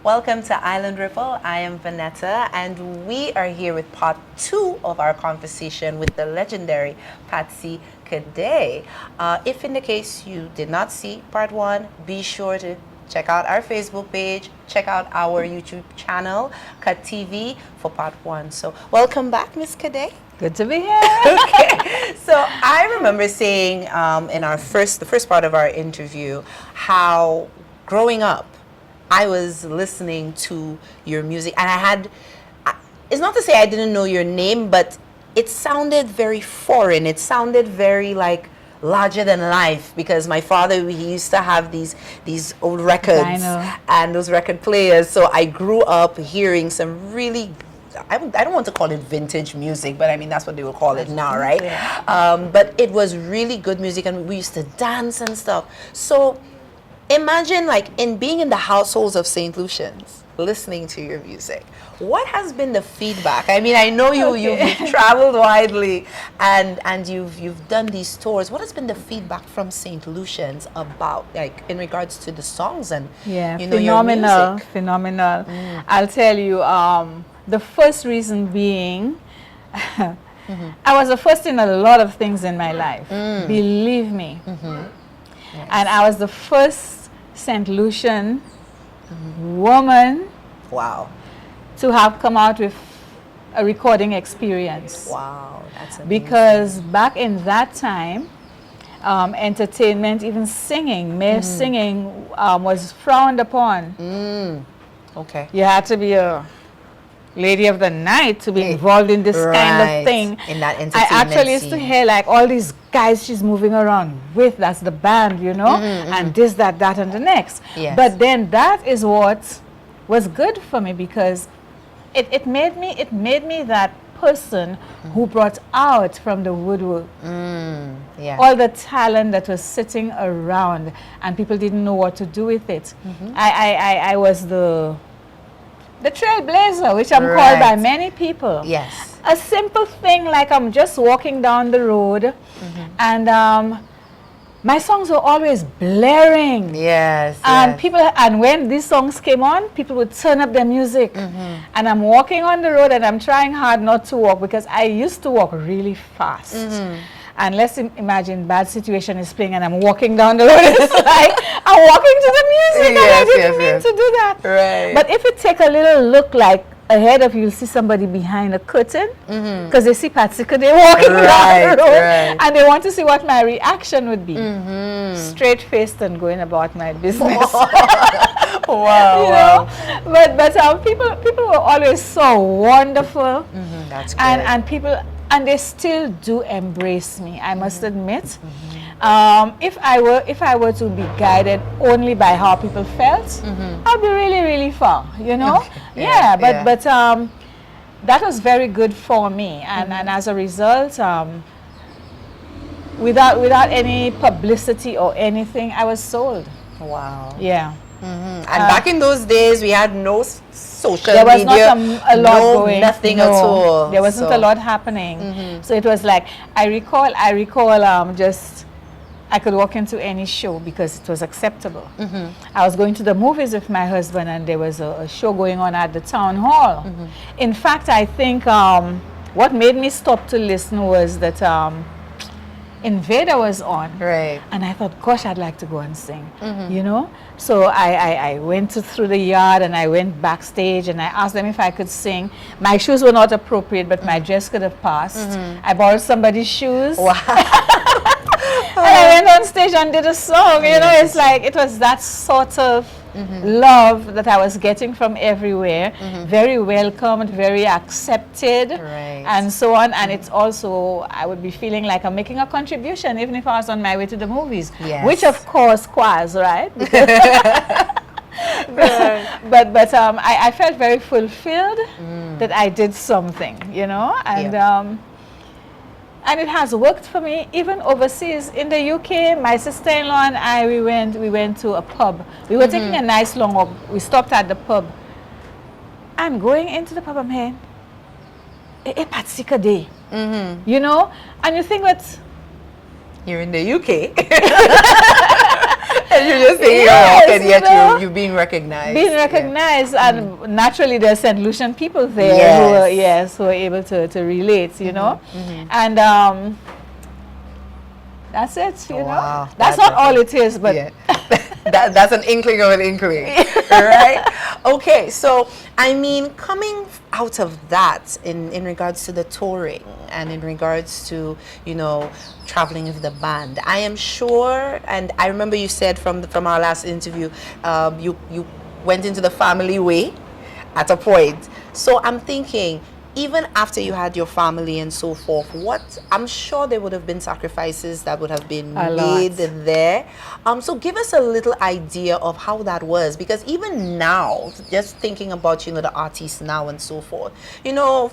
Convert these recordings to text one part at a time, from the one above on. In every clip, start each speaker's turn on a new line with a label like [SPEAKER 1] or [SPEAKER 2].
[SPEAKER 1] Welcome to Island Ripple. I am Vanetta, and we are here with part 2 of our conversation with the legendary Patsy Cadet. If in the case you did not see part 1, be sure to check out our Facebook page, check out our YouTube channel, Cut TV, for part 1. So welcome back, Miss Cadet.
[SPEAKER 2] Good to be here.
[SPEAKER 1] Okay, so I remember saying in the first part of our interview how growing up I was listening to your music, and it's not to say I didn't know your name, but it sounded very foreign. It sounded very like larger than life, because my father, he used to have these old records and those record players. So I grew up hearing some really, I don't want to call it vintage music, but I mean that's what they will call it now, right? Yeah. But it was really good music, and we used to dance and stuff. So imagine being in the households of St. Lucians, listening to your music. What has been the feedback? I mean, I know you've traveled widely and you've done these tours. What has been the feedback from St. Lucians about, in regards to the songs and
[SPEAKER 2] phenomenal,
[SPEAKER 1] your music?
[SPEAKER 2] Phenomenal. I'll tell you, the first reason being, I was the first in a lot of things in my life. Believe me. Yes. And I was the first St. Lucian woman to have come out with a recording experience.
[SPEAKER 1] Wow, that's amazing.
[SPEAKER 2] Because back in that time, entertainment, even singing, male singing was frowned upon.
[SPEAKER 1] Okay.
[SPEAKER 2] You had to be a lady of the night to be involved in this kind of thing.
[SPEAKER 1] In that entertainment
[SPEAKER 2] I actually used to hear all these guys she's moving around with, that's the band, and this, that, and the next.
[SPEAKER 1] Yes.
[SPEAKER 2] But then that is what was good for me, because it made me that person who brought out from the woodwork all the talent that was sitting around and people didn't know what to do with it. I was the trailblazer, which I'm called by many people.
[SPEAKER 1] Yes.
[SPEAKER 2] A simple thing like I'm just walking down the road and my songs were always blaring.
[SPEAKER 1] Yes.
[SPEAKER 2] And and when these songs came on, people would turn up their music. And I'm walking on the road and I'm trying hard not to walk, because I used to walk really fast. And let's imagine bad situation is playing and I'm walking down the road. It's like I'm walking to the music and I didn't mean to do that.
[SPEAKER 1] Right.
[SPEAKER 2] But if you take a little look ahead of you, you'll see somebody behind a curtain, because they see Patsy Cadet walking down the road and they want to see what my reaction would be. Straight-faced and going about my business.
[SPEAKER 1] Wow.
[SPEAKER 2] But people were always so wonderful.
[SPEAKER 1] That's great.
[SPEAKER 2] And they still do embrace me, I must admit. If I were to be guided only by how people felt, I'd be really, really far, But that was very good for me, and as a result, without any publicity or anything, I was sold.
[SPEAKER 1] Wow.
[SPEAKER 2] Yeah.
[SPEAKER 1] And back in those days, we had no social
[SPEAKER 2] there was
[SPEAKER 1] media,
[SPEAKER 2] not a lot going.
[SPEAKER 1] Nothing at all.
[SPEAKER 2] There wasn't a lot happening. So it was like, I recall just, I could walk into any show because it was acceptable. I was going to the movies with my husband, and there was a show going on at the town hall. In fact, I think what made me stop to listen was that Invader was on.
[SPEAKER 1] Right.
[SPEAKER 2] And I thought, gosh, I'd like to go and sing, So I went through the yard and I went backstage and I asked them if I could sing. My shoes were not appropriate, but my dress could have passed. I borrowed somebody's shoes.
[SPEAKER 1] Wow.
[SPEAKER 2] And I went on stage and did a song. It's like, it was that sort of love that I was getting from everywhere. Very welcomed, very accepted, and so on. And it's also, I would be feeling like I'm making a contribution, even if I was on my way to the movies, which of course was, right? But I felt very fulfilled that I did something, and it has worked for me even overseas. In the UK, my sister-in-law and I, we went to a pub. We were taking a nice long walk. We stopped at the pub. And going into the pub, I'm hearing, Patsy Cadet. And you think
[SPEAKER 1] you're in the UK. And you're just saying,
[SPEAKER 2] yes,
[SPEAKER 1] and yet you're being recognized.
[SPEAKER 2] Being recognized, and naturally there's St. Lucian people there who are able to relate, you know. And that's it, you know. That's not all it is, but
[SPEAKER 1] that's an inkling of an inkling, right? Okay, so I mean, coming out of that in regards to the touring and in regards to, you know, traveling with the band, I am sure, and I remember you said from our last interview, you went into the family way at a point. So I'm thinking, even after you had your family and so forth, I'm sure there would have been sacrifices that would have been made there. So give us a little idea of how that was, because even now, just thinking about, you know, the artists now and so forth, you know,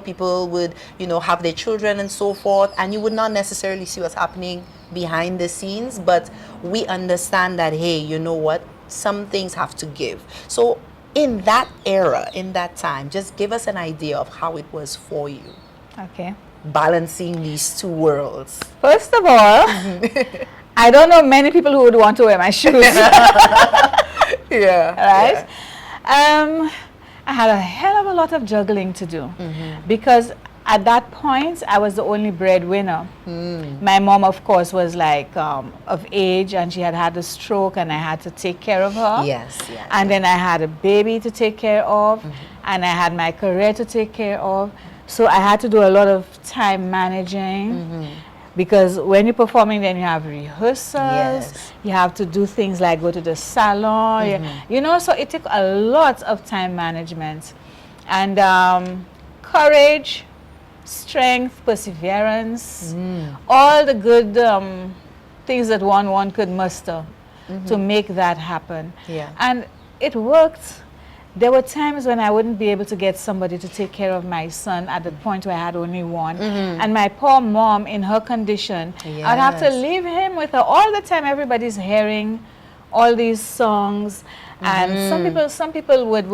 [SPEAKER 1] people would, you know, have their children and so forth, and you would not necessarily see what's happening behind the scenes, but we understand that, hey, you know what, some things have to give. So in that era, in that time, just give us an idea of how it was for you.
[SPEAKER 2] Okay.
[SPEAKER 1] Balancing these two worlds.
[SPEAKER 2] First of all, I don't know many people who would want to wear my shoes. Right? Yeah. I had a hell of a lot of juggling to do because at that point, I was the only breadwinner. My mom, of course, was like of age, and she had had a stroke, and I had to take care of her. And then I had a baby to take care of, and I had my career to take care of. So I had to do a lot of time managing. Because when you're performing, then you have rehearsals, you have to do things like go to the salon, you know, so it took a lot of time management. And courage, strength, perseverance, all the good things that one could muster to make that happen. And it worked. There were times when I wouldn't be able to get somebody to take care of my son at the point where I had only one. And my poor mom, in her condition, I'd have to leave him with her all the time. Everybody's hearing all these songs. And some people would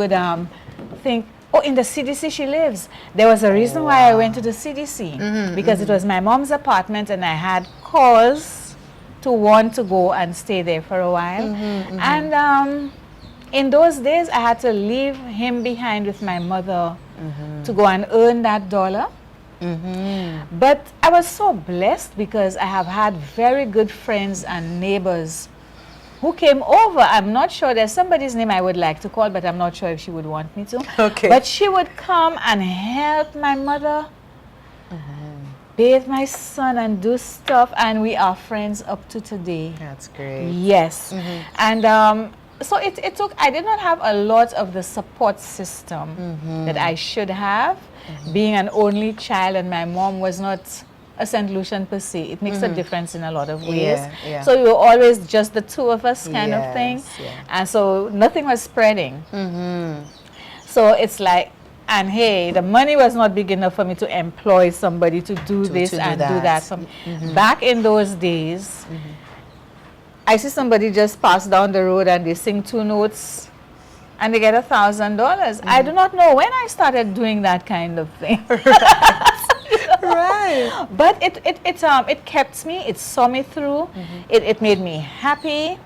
[SPEAKER 2] think, oh, in the CDC she lives. There was a reason why I went to the CDC, because it was my mom's apartment, and I had cause to want to go and stay there for a while. And in those days, I had to leave him behind with my mother to go and earn that dollar. But I was so blessed because I have had very good friends and neighbors who came over. I'm not sure, there's somebody's name I would like to call, but I'm not sure if she would want me to. But she would come and help my mother bathe my son and do stuff, and we are friends up to today.
[SPEAKER 1] That's great.
[SPEAKER 2] Yes. And so it took, I did not have a lot of the support system that I should have, being an only child, and my mom was not a St. Lucian per se. It makes a difference in a lot of ways. So we were always just the two of us kind of thing. And so nothing was spreading. So it's like, and hey, the money was not big enough for me to employ somebody to do this and do that. So back in those days, I see somebody just pass down the road and they sing 2 notes and they get $1,000. I do not know when I started doing that kind of thing. But it kept me, it saw me through, it made me happy.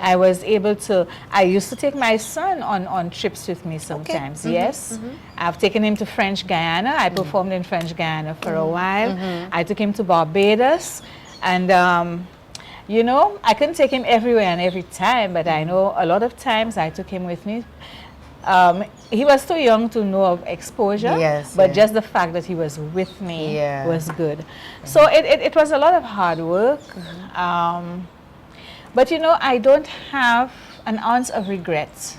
[SPEAKER 2] I was able to, I used to take my son on trips with me sometimes, I've taken him to French Guiana. I performed in French Guiana for a while. I took him to Barbados, and you know, I couldn't take him everywhere and every time, but I know a lot of times I took him with me. He was too young to know of exposure, but just the fact that he was with me was good. So it was a lot of hard work. But you know, I don't have an ounce of regrets.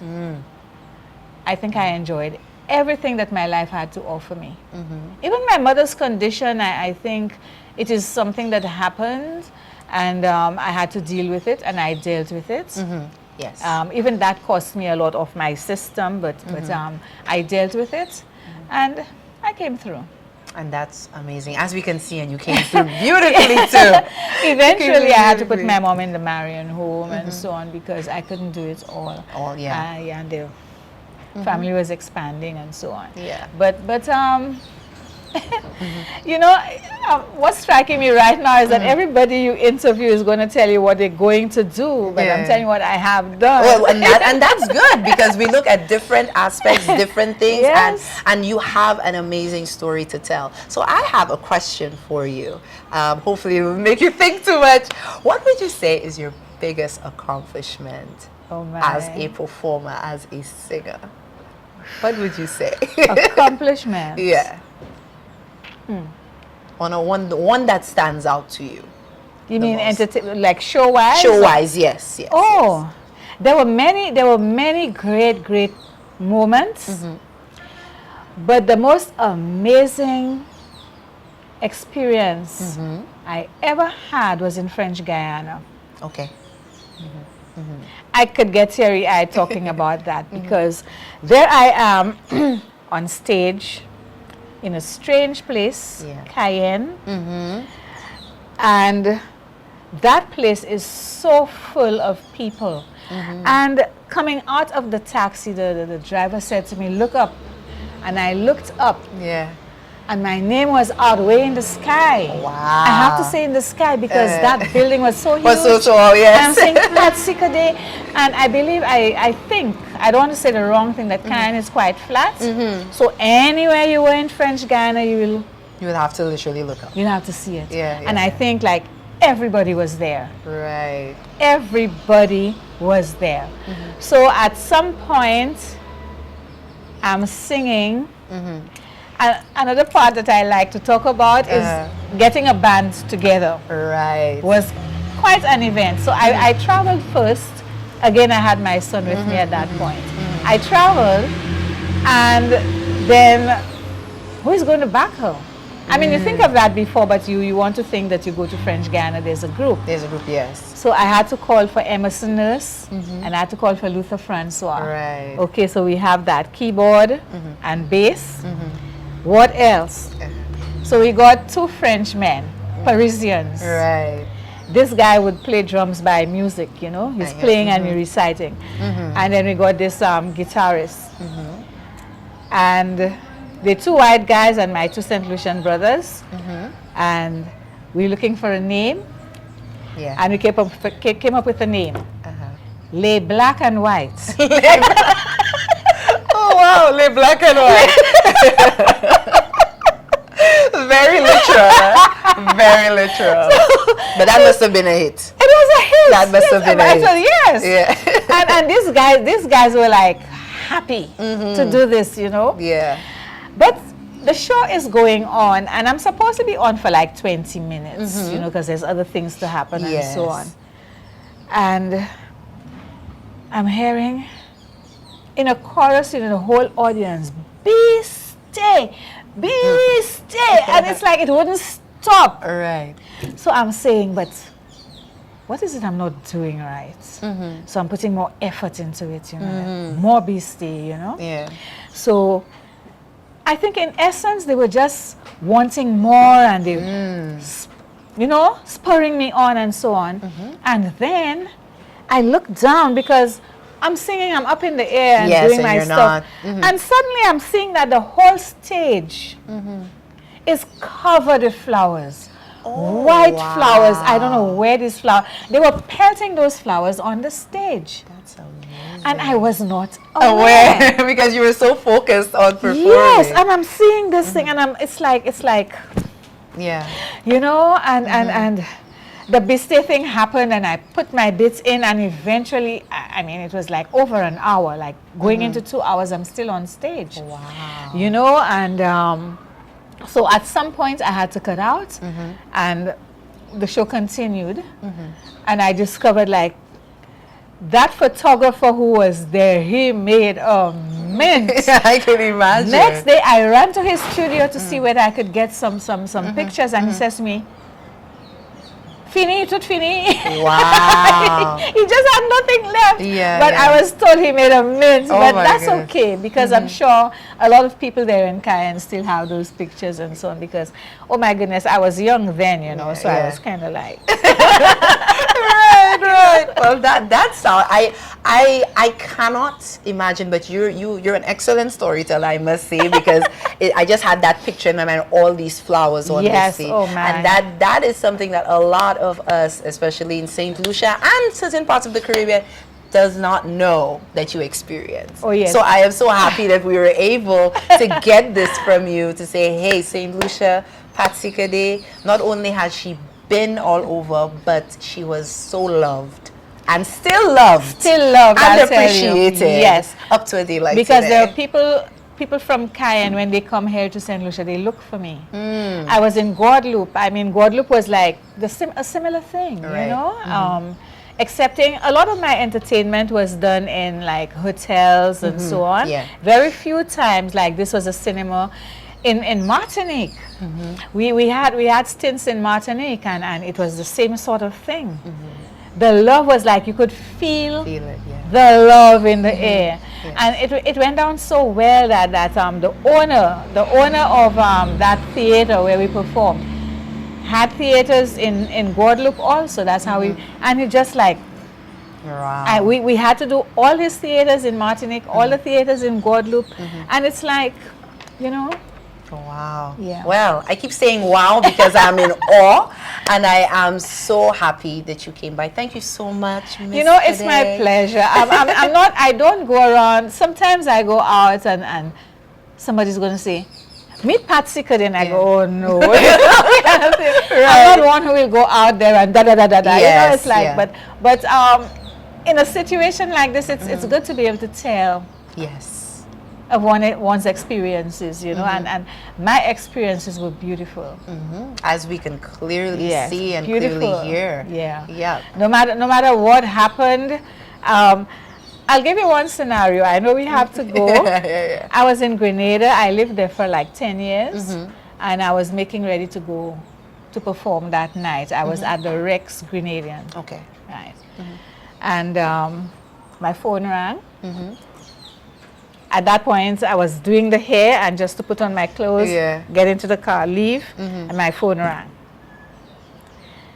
[SPEAKER 2] I think I enjoyed everything that my life had to offer me. Even my mother's condition, I think it is something that happened, and I had to deal with it, and I dealt with it. Even that cost me a lot of my system, but I dealt with it, and I came through.
[SPEAKER 1] And that's amazing, as we can see, and you came through beautifully too.
[SPEAKER 2] Eventually, I had to put my mom in the Marion home and so on, because I couldn't do it all. And the family was expanding and so on. But You know, what's striking me right now is that everybody you interview is going to tell you what they're going to do, but I'm telling you what I have done.
[SPEAKER 1] Well, and that's good, because we look at different aspects, different things,
[SPEAKER 2] Yes.
[SPEAKER 1] and you have an amazing story to tell. So I have a question for you. Hopefully it will make you think too much. What would you say is your biggest accomplishment as a performer, as a singer? What would you say?
[SPEAKER 2] Accomplishment.
[SPEAKER 1] Yeah. One that stands out to you.
[SPEAKER 2] You mean entertainment, like show-wise?
[SPEAKER 1] Show-wise, yes.
[SPEAKER 2] Oh, there were many great moments. But the most amazing experience I ever had was in French Guiana.
[SPEAKER 1] Okay.
[SPEAKER 2] I could get teary-eyed talking about that, because there I am on stage in a strange place, Cayenne, and that place is so full of people. And coming out of the taxi, the driver said to me, "Look up," and I looked up.
[SPEAKER 1] Yeah.
[SPEAKER 2] And my name was out way in the sky.
[SPEAKER 1] Wow.
[SPEAKER 2] I have to say in the sky, because that building was so huge.
[SPEAKER 1] Was so tall, yes.
[SPEAKER 2] I'm saying Patsy, Cadet. And I believe, I think, I don't want to say the wrong thing, that Cayenne is quite flat. So anywhere you were in French Guiana, you
[SPEAKER 1] will have to literally look up.
[SPEAKER 2] You'll have to see it.
[SPEAKER 1] Yeah,
[SPEAKER 2] and I think like everybody was there.
[SPEAKER 1] Right.
[SPEAKER 2] Everybody was there. So at some point, I'm singing. Another part that I like to talk about is getting a band together.
[SPEAKER 1] Right.
[SPEAKER 2] Was quite an event. So I traveled first. Again, I had my son with me at that point. I traveled, and then who is going to back her? I mean, you think of that before, but you want to think that you go to French Guiana, there's a group.
[SPEAKER 1] There's a group, yes.
[SPEAKER 2] So I had to call for Emerson Nurse, and I had to call for Luther Francois.
[SPEAKER 1] Right.
[SPEAKER 2] Okay, so we have that keyboard and bass. What else? So we got two Frenchmen, Parisians.
[SPEAKER 1] Right.
[SPEAKER 2] This guy would play drums by music, you know. He's playing and we're reciting. And then we got this guitarist. And the two white guys and my two St. Lucian brothers. And we're looking for a name.
[SPEAKER 1] Yeah.
[SPEAKER 2] And we came up with a name. Les Black and White.
[SPEAKER 1] Oh wow, Les Black and White. Very literal. Very literal. But that must have been a hit.
[SPEAKER 2] It was a hit.
[SPEAKER 1] That must have been a hit.
[SPEAKER 2] Yes.
[SPEAKER 1] Yeah.
[SPEAKER 2] and these guys were like happy to do this, you know.
[SPEAKER 1] Yeah.
[SPEAKER 2] But the show is going on, and I'm supposed to be on for like 20 minutes, you know, because there's other things to happen and so on. And I'm hearing in a chorus, in the whole audience, "Be stay, be stay," and it's like it wouldn't stop.
[SPEAKER 1] Right.
[SPEAKER 2] So I'm saying, but what is it I'm not doing right? So I'm putting more effort into it, you know, more be stay, you know.
[SPEAKER 1] Yeah.
[SPEAKER 2] So I think in essence they were just wanting more, and they, you know, spurring me on and so on. And then I looked down, because I'm singing, I'm up in the air and doing my stuff. And suddenly I'm seeing that the whole stage is covered with flowers. White flowers. I don't know where these flowers. They were pelting those flowers on the stage.
[SPEAKER 1] That's amazing.
[SPEAKER 2] And I was not aware.
[SPEAKER 1] Because you were so focused on performing.
[SPEAKER 2] Yes, and I'm seeing this thing, and it's like,
[SPEAKER 1] yeah,
[SPEAKER 2] you know, and the Biste thing happened, and I put my bits in, and eventually, I mean, it was like over an hour, like going into 2 hours, I'm still on stage.
[SPEAKER 1] Wow.
[SPEAKER 2] You know, and so at some point I had to cut out, and the show continued, and I discovered like that photographer who was there, he made a mint.
[SPEAKER 1] I can imagine.
[SPEAKER 2] Next day I ran to his studio to see whether I could get some pictures, and he says to me, "Fini, tout fini."
[SPEAKER 1] Wow.
[SPEAKER 2] He just had nothing left.
[SPEAKER 1] Yeah,
[SPEAKER 2] but
[SPEAKER 1] yeah.
[SPEAKER 2] I was told he made a mint.
[SPEAKER 1] Oh
[SPEAKER 2] But
[SPEAKER 1] my
[SPEAKER 2] that's
[SPEAKER 1] goodness.
[SPEAKER 2] okay, because I'm sure a lot of people there in Cayenne still have those pictures and so on, because, oh my goodness, I was young then, you know, so I
[SPEAKER 1] Yeah.
[SPEAKER 2] was kind of like,
[SPEAKER 1] Right, right. Well, that's how I cannot imagine. But you're an excellent storyteller, I must say, because I just had that picture in my mind, all these flowers on
[SPEAKER 2] Yes,
[SPEAKER 1] this sea,
[SPEAKER 2] oh my.
[SPEAKER 1] and that is something that a lot of us, especially in Saint Lucia and certain parts of the Caribbean, does not know that you experience.
[SPEAKER 2] Oh, yes.
[SPEAKER 1] So I am so happy that we were able to get this from you, to say, hey, Saint Lucia, Patsy Cadet, not only has she been all over, but she was so loved and still loved.
[SPEAKER 2] Still loved,
[SPEAKER 1] and
[SPEAKER 2] I'll tell you.
[SPEAKER 1] appreciated.
[SPEAKER 2] Yes.
[SPEAKER 1] Up to a day like
[SPEAKER 2] because
[SPEAKER 1] today.
[SPEAKER 2] there are people from Cayenne, when they come here to St. Lucia, they look for me. I was in Guadeloupe. I mean, Guadeloupe was like a similar thing,
[SPEAKER 1] Right.
[SPEAKER 2] you know? Excepting a lot of my entertainment was done in like hotels and so on.
[SPEAKER 1] Yeah.
[SPEAKER 2] Very few times, like this was a cinema in Martinique. We had stints in Martinique, and it was the same sort of thing. The love was like you could feel
[SPEAKER 1] Feel it, yeah.
[SPEAKER 2] the love in the air.
[SPEAKER 1] Yes.
[SPEAKER 2] And it went down so well that the owner of that theater where we performed had theaters in Guadeloupe also. That's how and it just like,
[SPEAKER 1] Wow.
[SPEAKER 2] we had to do all his theaters in Martinique, all the theaters in Guadeloupe, and it's like, you know,
[SPEAKER 1] Wow.
[SPEAKER 2] Yeah.
[SPEAKER 1] Well, I keep saying wow because I'm in awe, and I am so happy that you came by. Thank you so much, Miss
[SPEAKER 2] you know, it's my
[SPEAKER 1] Cadet.
[SPEAKER 2] pleasure. I'm not, I don't go around. Sometimes I go out and somebody's going to say, meet Patsy Cadet, and I go, oh no. I'm not one who will go out there and da-da-da-da-da. You know,
[SPEAKER 1] Yes,
[SPEAKER 2] it's like,
[SPEAKER 1] yeah.
[SPEAKER 2] but in a situation like this, it's good to be able to tell
[SPEAKER 1] Yes.
[SPEAKER 2] of one's experiences, you know, and my experiences were beautiful.
[SPEAKER 1] As we can clearly
[SPEAKER 2] Yes,
[SPEAKER 1] see and
[SPEAKER 2] beautiful.
[SPEAKER 1] clearly hear.
[SPEAKER 2] Yeah.
[SPEAKER 1] Yeah.
[SPEAKER 2] No matter what happened, I'll give you one scenario. I know we have to go.
[SPEAKER 1] Yeah.
[SPEAKER 2] I was in Grenada. I lived there for like 10 years, and I was making ready to go to perform that night. I was at the Rex Grenadian.
[SPEAKER 1] Okay.
[SPEAKER 2] Right. And my phone rang. At that point, I was doing the hair and just to put on my clothes,
[SPEAKER 1] Yeah.
[SPEAKER 2] get into the car, leave, and my phone rang.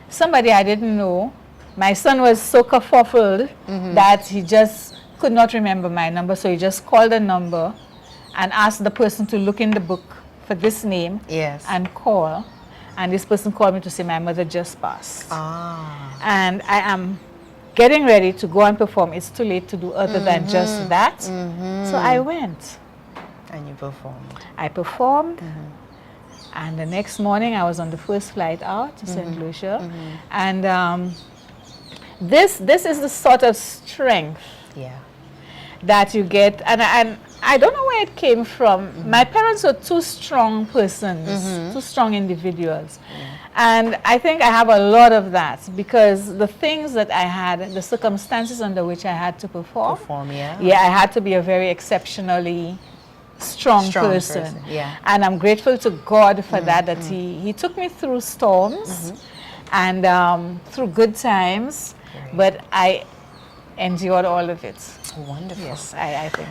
[SPEAKER 2] Somebody I didn't know. My son was so kerfuffled that he just could not remember my number, so he just called the number and asked the person to look in the book for this name
[SPEAKER 1] Yes.
[SPEAKER 2] and call. And this person called me to say my mother just passed.
[SPEAKER 1] Ah.
[SPEAKER 2] And I am getting ready to go and perform. It's too late to do other than just that. So I went.
[SPEAKER 1] And you performed.
[SPEAKER 2] I performed. And the next morning, I was on the first flight out to St. Lucia. And this is the sort of strength
[SPEAKER 1] Yeah.
[SPEAKER 2] that you get. And I don't know where it came from. My parents were two strong persons, two strong individuals. And I think I have a lot of that because the things that I had, the circumstances under which I had to perform,
[SPEAKER 1] Yeah.
[SPEAKER 2] I had to be a very exceptionally strong person.
[SPEAKER 1] Yeah.
[SPEAKER 2] And I'm grateful to God for that he took me through storms and through good times, but I endured all of it.
[SPEAKER 1] Wonderful.
[SPEAKER 2] Yes, I think.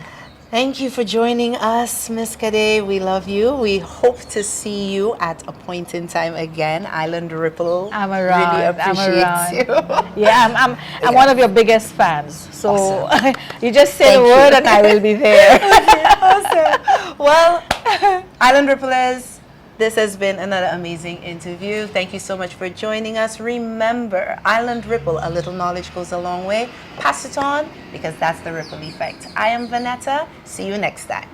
[SPEAKER 1] Thank you for joining us, Miss Cadet. We love you. We hope to see you at a point in time again. Island Ripple
[SPEAKER 2] I'm around.
[SPEAKER 1] really appreciates
[SPEAKER 2] I'm
[SPEAKER 1] you.
[SPEAKER 2] around. Yeah, I'm one of your biggest fans. So
[SPEAKER 1] Awesome.
[SPEAKER 2] you just say
[SPEAKER 1] Thank
[SPEAKER 2] the word
[SPEAKER 1] you.
[SPEAKER 2] and I will be there.
[SPEAKER 1] Awesome. Well, Island Ripplers, this has been another amazing interview. Thank you so much for joining us. Remember, Island Ripple, a little knowledge goes a long way. Pass it on because that's the ripple effect. I am Vanetta. See you next time.